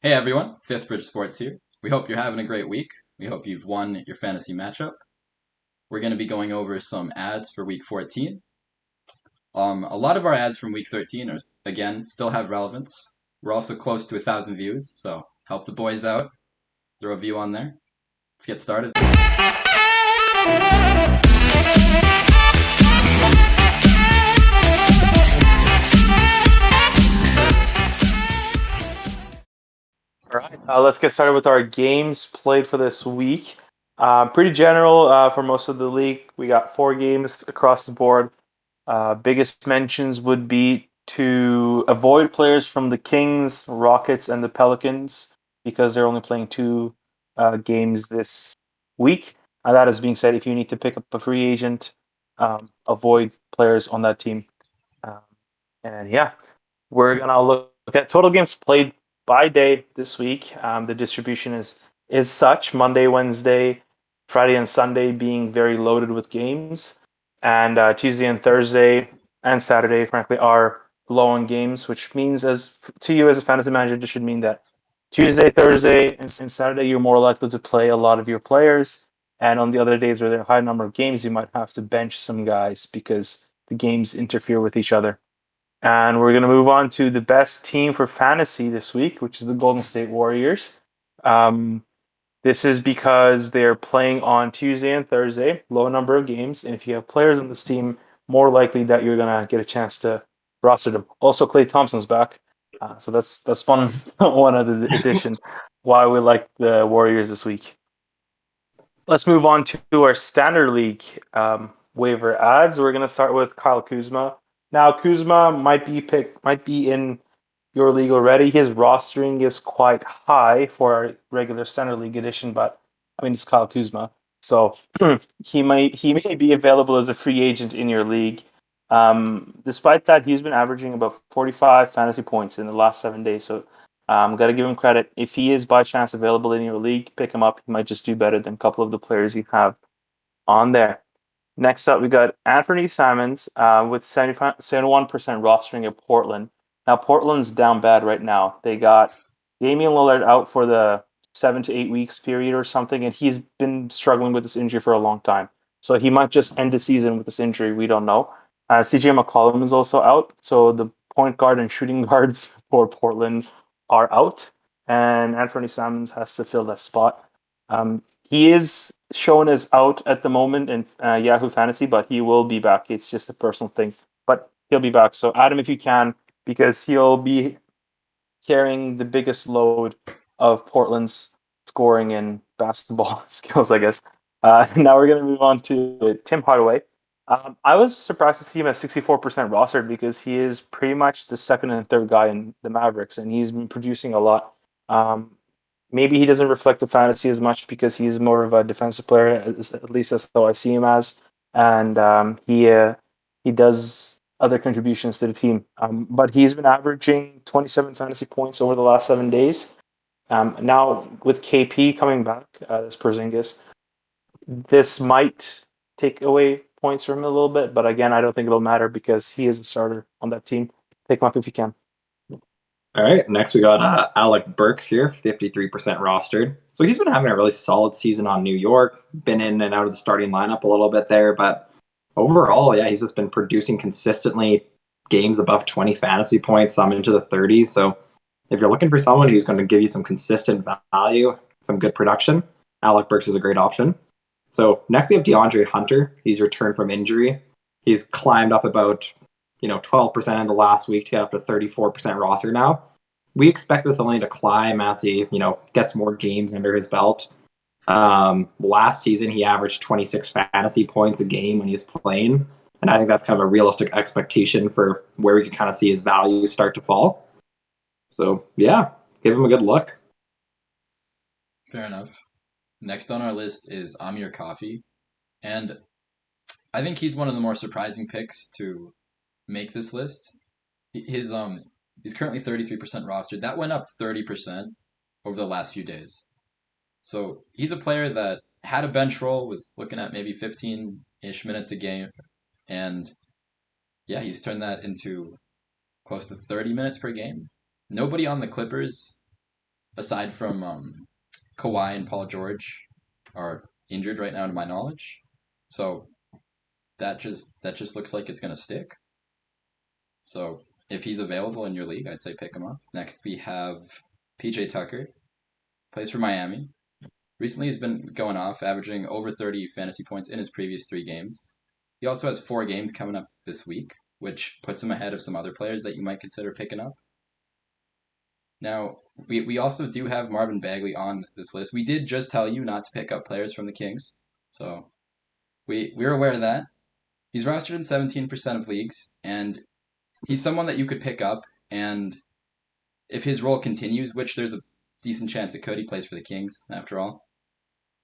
Hey everyone, Fifth Bridge Sports here. We hope you're having a great week. We hope you've won your fantasy matchup. We're going to be going over some ads for week 14. A lot of our ads from week 13 are, again, still have relevance. We're also close to 1,000 views, so help the boys out. Throw a view on there. Let's get started. All right, let's get started with our games played for this week. Pretty general for most of the league. We got 4 games across the board. Biggest mentions would be to avoid players from the Kings, Rockets, and the Pelicans because they're only playing 2 games this week. That is being said, if you need to pick up a free agent, avoid players on that team. Um, and yeah, we're gonna look at total games played by day this week. The distribution is such: Monday, Wednesday, Friday, and Sunday being very loaded with games, and Tuesday and Thursday and Saturday, frankly, are low on games. Which means, as to you as a fantasy manager, this should mean that Tuesday, Thursday, and Saturday you're more likely to play a lot of your players. And on the other days where there are a high number of games, you might have to bench some guys because the games interfere with each other. And we're going to move on to the best team for fantasy this week, which is the Golden State Warriors. Um, this is because they're playing on Tuesday and Thursday, low number of games. And if you have players on this team, more likely that you're going to get a chance to roster them. Also, Klay Thompson's back. So that's one, one other addition why we like the Warriors this week. Let's move on to our standard league waiver ads. We're going to start with Kyle Kuzma. Now, Kuzma might be in your league already. His rostering is quite high for our regular standard league edition, but I mean it's Kyle Kuzma, so he may be available as a free agent in your league. Despite that, he's been averaging about 45 fantasy points in the last 7 days. So got to give him credit. If he is by chance available in your league, pick him up. He might just do better than a couple of the players you have on there. Next up, we got Anthony Simons with 71% rostering at Portland. Now, Portland's down bad right now. They got Damian Lillard out for the 7 to 8 weeks period or something, and he's been struggling with this injury for a long time. So he might just end the season with this injury. We don't know. CJ McCollum is also out. So the point guard and shooting guards for Portland are out, and Anthony Simons has to fill that spot. He is shown as out at the moment in Yahoo Fantasy, but he will be back. It's just a personal thing, but he'll be back. So add him if you can, because he'll be carrying the biggest load of Portland's scoring and basketball skills, I guess. Now we're going to move on to Tim Hardaway. I was surprised to see him at 64% rostered because he is pretty much the second and third guy in the Mavericks, and he's been producing a lot. Um, Maybe he doesn't reflect the fantasy as much because he's more of a defensive player, at least that's how I see him as, and he does other contributions to the team. But he's been averaging 27 fantasy points over the last 7 days. Now with KP coming back, as Porzingis, this might take away points from him a little bit. But again, I don't think it'll matter because he is a starter on that team. Pick him up if you can. All right, next we got Alec Burks here, 53% rostered. So he's been having a really solid season on New York, been in and out of the starting lineup a little bit there, but overall, yeah, he's just been producing consistently games above 20 fantasy points, some into the 30s. So if you're looking for someone who's going to give you some consistent value, some good production, Alec Burks is a great option. So next we have DeAndre Hunter. He's returned from injury. He's climbed up about 12% in the last week to get up to 34% roster now. We expect this only to climb as he, gets more games under his belt. Last season, he averaged 26 fantasy points a game when he was playing. And I think that's kind of a realistic expectation for where we can kind of see his value start to fall. So, yeah, give him a good look. Fair enough. Next on our list is Amir Coffee, and I think he's one of the more surprising picks to make this list. His he's currently 33% rostered. That went up 30% over the last few days. So he's a player that had a bench role, was looking at maybe 15-ish minutes a game, and yeah, he's turned that into close to 30 minutes per game. Nobody on the Clippers aside from Kawhi and Paul George, are injured right now, to my knowledge. So that just looks like it's gonna stick. So if he's available in your league, I'd say pick him up. Next we have PJ Tucker, plays for Miami. Recently he's been going off, averaging over 30 fantasy points in his previous 3 games. He also has 4 games coming up this week, which puts him ahead of some other players that you might consider picking up. Now, we also do have Marvin Bagley on this list. We did just tell you not to pick up players from the Kings, so we're aware of that. He's rostered in 17% of leagues, and he's someone that you could pick up, and if his role continues, which there's a decent chance it could, he plays for the Kings after all.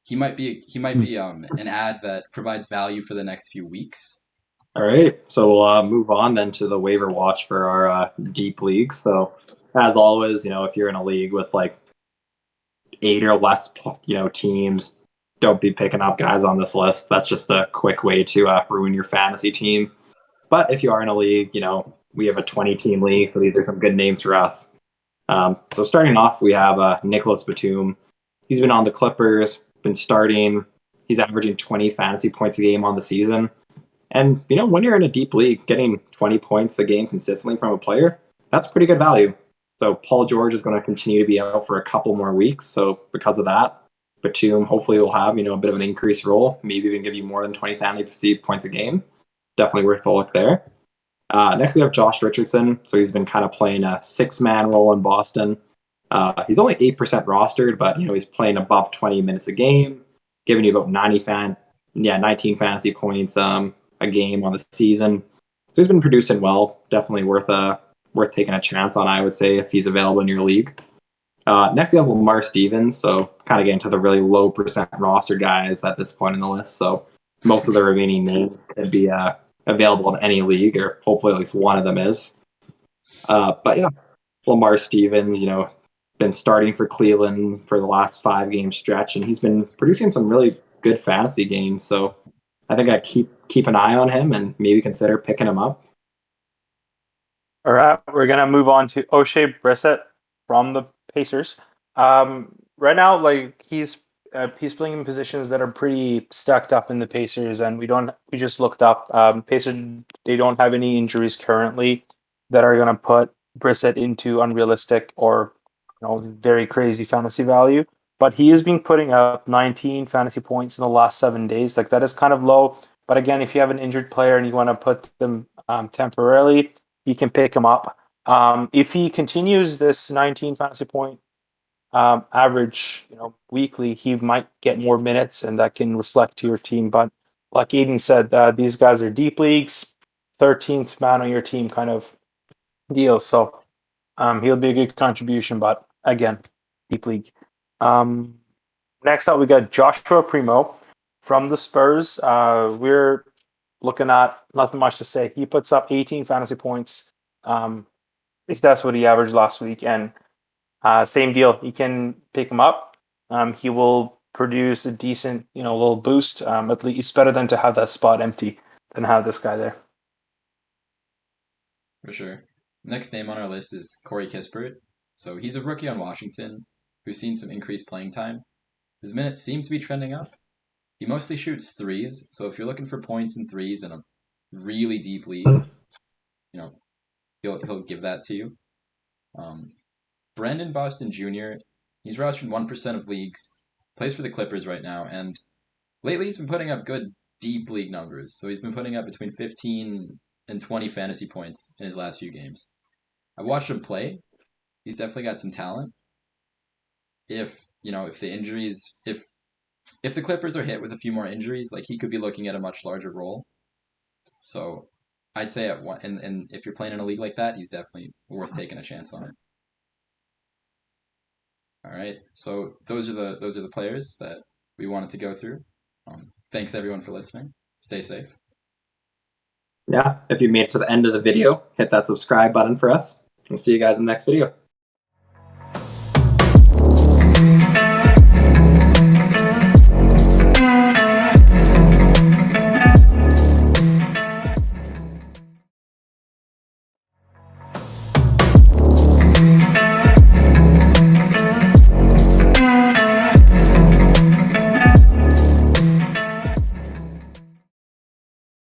He might be an ad that provides value for the next few weeks. All right, so we'll move on then to the waiver watch for our deep leagues. So, as always, if you're in a league with like 8 or less, teams, don't be picking up guys on this list. That's just a quick way to ruin your fantasy team. But if you are in a league, we have a 20-team league, so these are some good names for us. So starting off, we have Nicholas Batum. He's been on the Clippers, been starting. He's averaging 20 fantasy points a game on the season. And, when you're in a deep league, getting 20 points a game consistently from a player, that's pretty good value. So Paul George is going to continue to be out for a couple more weeks. So because of that, Batum hopefully will have, a bit of an increased role, maybe even give you more than 20 fantasy points a game. Definitely worth a look there. Next, we have Josh Richardson. So he's been kind of playing a 6-man role in Boston. He's only 8% rostered, but he's playing above 20 minutes a game, giving you about 19 fantasy points a game on the season. So he's been producing well. Definitely worth taking a chance on, I would say, if he's available in your league. Next, we have Lamar Stevens. So kind of getting to the really low percent roster guys at this point in the list. So most of the remaining names could be available in any league, or hopefully at least one of them is. But yeah, Lamar Stevens, been starting for Cleveland for the last 5-game stretch, and he's been producing some really good fantasy games. So I think I keep an eye on him and maybe consider picking him up. All right, we're gonna move on to O'Shea Brissett from the Pacers. Right now, like he's playing in positions that are pretty stacked up in the Pacers, and we just looked up. Pacers, they don't have any injuries currently that are gonna put Brissett into unrealistic or very crazy fantasy value. But he has been putting up 19 fantasy points in the last 7 days. Like that is kind of low. But again, if you have an injured player and you want to put them temporarily, you can pick him up. If he continues this 19 fantasy point average, weekly, he might get more minutes, and that can reflect to your team. But like Aiden said, these guys are deep leagues, 13th man on your team kind of deal. So he'll be a good contribution, but again, deep league. Next up, we got Joshua Primo from the Spurs. We're looking at nothing much to say. He puts up 18 fantasy points. If that's what he averaged last week, and same deal. You can pick him up. He will produce a decent, little boost. At least it's better than to have that spot empty than have this guy there. For sure. Next name on our list is Corey Kispert. So he's a rookie on Washington who's seen some increased playing time. His minutes seem to be trending up. He mostly shoots threes, so if you're looking for points and threes in a really deep league, he'll give that to you. Brandon Boston Jr., he's rostered 1% of leagues, plays for the Clippers right now, and lately he's been putting up good deep league numbers. So he's been putting up between 15 and 20 fantasy points in his last few games. I watched him play. He's definitely got some talent. If the Clippers are hit with a few more injuries, like he could be looking at a much larger role. So I'd say at one, and if you're playing in a league like that, he's definitely worth taking a chance on it. All right, so those are the players that we wanted to go through. Thanks everyone for listening. Stay safe. Yeah, if you made it to the end of the video, hit that subscribe button for us. We'll see you guys in the next video.